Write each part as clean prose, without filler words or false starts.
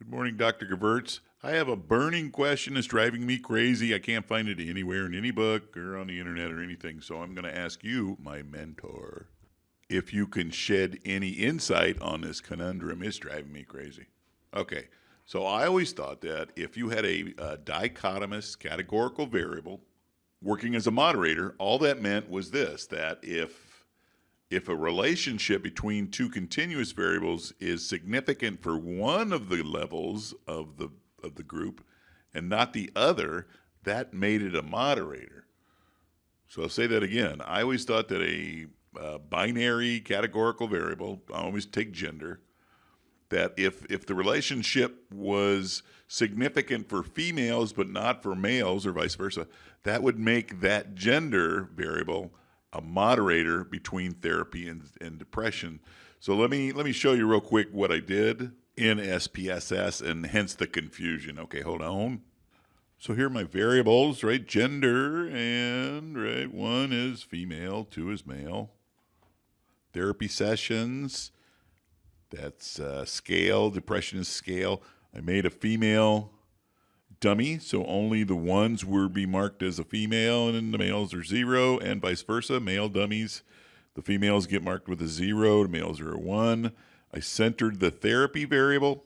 Good morning, Dr. Gewurz. I have a burning question that's driving me crazy. I can't find it anywhere in any book or on the internet or anything. So I'm going to ask you, my mentor, if you can shed any insight on this conundrum. It's driving me crazy. Okay, so I always thought that if you had a dichotomous categorical variable working as a moderator, all that meant was this, that if a relationship between two continuous variables is significant for one of the levels of the group and not the other, that made it a moderator. So I'll say that again. I always thought that a binary categorical variable, I always take gender, that if the relationship was significant for females but not for males or vice versa, that would make that gender variable a moderator between therapy and depression. So let me show you real quick what I did in SPSS and hence the confusion. Okay, hold on. So here are my variables, right? Gender, and right, 1 is female, 2 is male. Therapy sessions, that's scale. Depression is scale. I made a female dummy, so only the ones will be marked as a female and the males are 0, and vice versa. Male dummies, the females get marked with a 0, the males are a 1. I centered the therapy variable.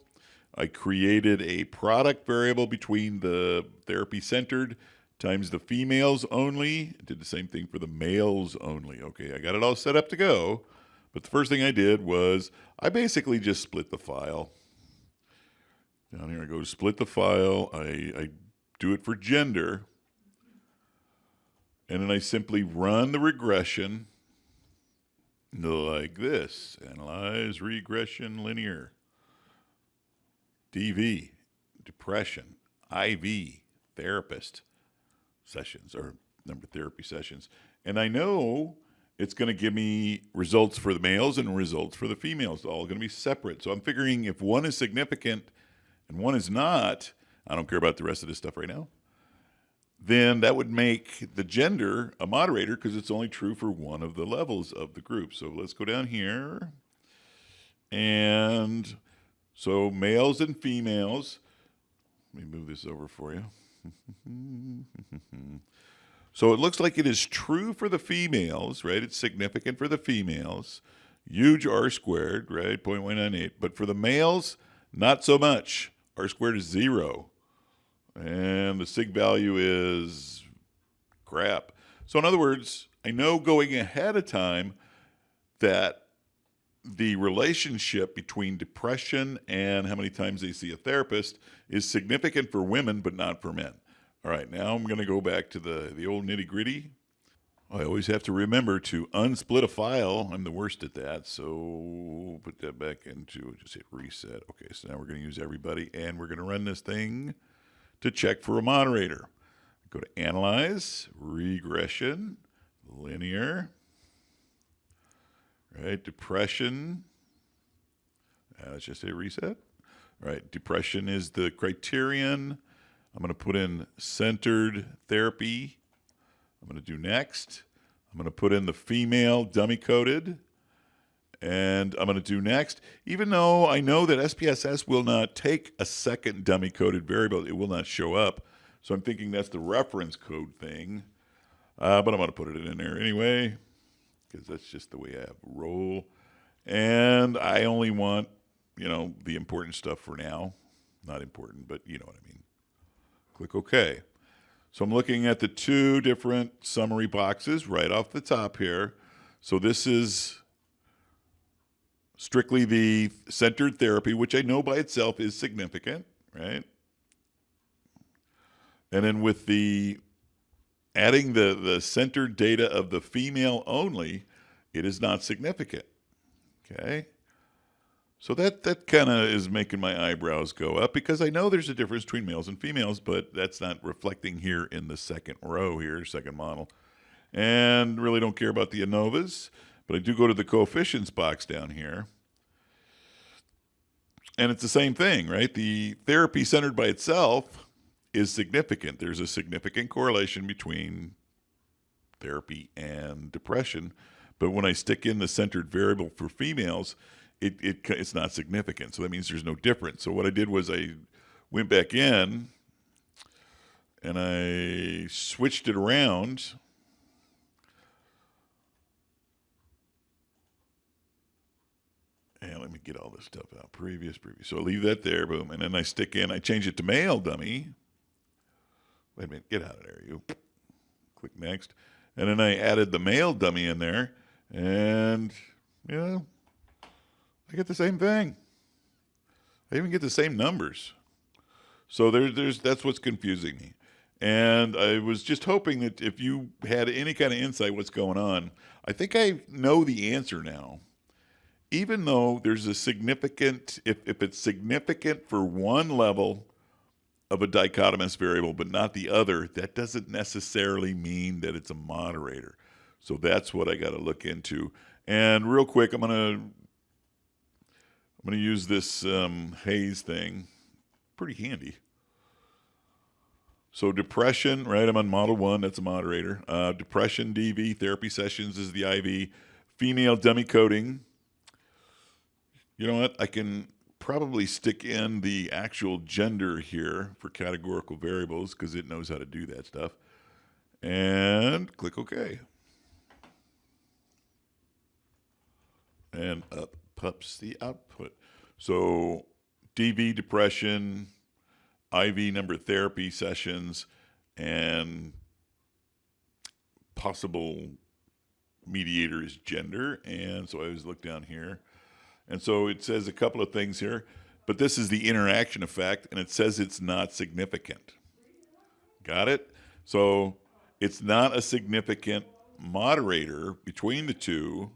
I created a product variable between the therapy centered times the females only. I did the same thing for the males only. Okay, I got it all set up to go, but the first thing I did was I basically just split the file. Down here I go to split the file, I do it for gender, and then I simply run the regression like this. Analyze regression linear. DV, depression, IV, therapist sessions, or number of therapy sessions. And I know it's going to give me results for the males and results for the females, all going to be separate. So I'm figuring if one is significant and one is not, I don't care about the rest of this stuff right now, then that would make the gender a moderator because it's only true for one of the levels of the group. So let's go down here. And so males and females, let me move this over for you. So it looks like it is true for the females, right? It's significant for the females. Huge R squared, right? 0.198. But for the males, not so much. R squared is 0. And the sig value is crap. So in other words, I know going ahead of time that the relationship between depression and how many times they see a therapist is significant for women, but not for men. All right, now I'm going to go back to the old nitty gritty. I always have to remember to unsplit a file. I'm the worst at that, so put that back into, just hit reset. Okay, so now we're going to use everybody, and we're going to run this thing to check for a moderator. Go to Analyze, Regression, Linear, right, Depression. Let's just say reset. All right, depression is the criterion. I'm going to put in centered therapy. I'm going to do next. I'm going to put in the female dummy coded. And I'm going to do next. Even though I know that SPSS will not take a second dummy coded variable, it will not show up. So I'm thinking that's the reference code thing. But I'm going to put it in there anyway, because that's just the way I roll. And I only want, the important stuff for now. Not important, but you know what I mean. Click OK. So I'm looking at the two different summary boxes right off the top here. So this is strictly the centered therapy, which I know by itself is significant, right? And then with the adding the centered data of the female only, it is not significant, okay? So that kind of is making my eyebrows go up because I know there's a difference between males and females, but that's not reflecting here in the second row here, second model. And really don't care about the ANOVAs, but I do go to the coefficients box down here. And it's the same thing, right? The therapy centered by itself is significant. There's a significant correlation between therapy and depression. But when I stick in the centered variable for females, it's not significant. So that means there's no difference. So what I did was I went back in and I switched it around. And let me get all this stuff out. Previous. So I leave that there, boom. And then I change it to male dummy. Wait a minute, get out of there, you. Click next. And then I added the male dummy in there. And, I get the same thing. I even get the same numbers. So that's what's confusing me. And I was just hoping that if you had any kind of insight what's going on, I think I know the answer now. Even though there's a significant, if it's significant for one level of a dichotomous variable but not the other, that doesn't necessarily mean that it's a moderator. So that's what I got to look into. And real quick, I'm gonna use this Hayes thing. Pretty handy. So depression, right? I'm on model 1. That's a moderator. Depression DV, therapy sessions is the IV. Female dummy coding. You know what? I can probably stick in the actual gender here for categorical variables because it knows how to do that stuff. And click OK. And up pops the output. So DV, depression, IV number therapy sessions, and possible mediator is gender. And so I always look down here. And so it says a couple of things here, but this is the interaction effect, and it says it's not significant. Got it? So it's not a significant moderator between the two,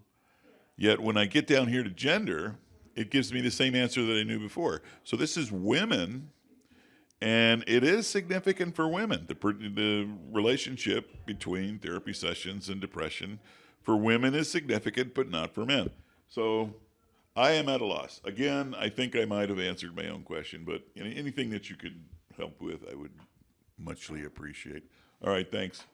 yet when I get down here to gender, it gives me the same answer that I knew before. So this is women, and it is significant for women, the relationship between therapy sessions and depression for women is significant, but not for men. So I am at a loss. Again, I think I might have answered my own question, but anything that you could help with, I would muchly appreciate. All right, thanks.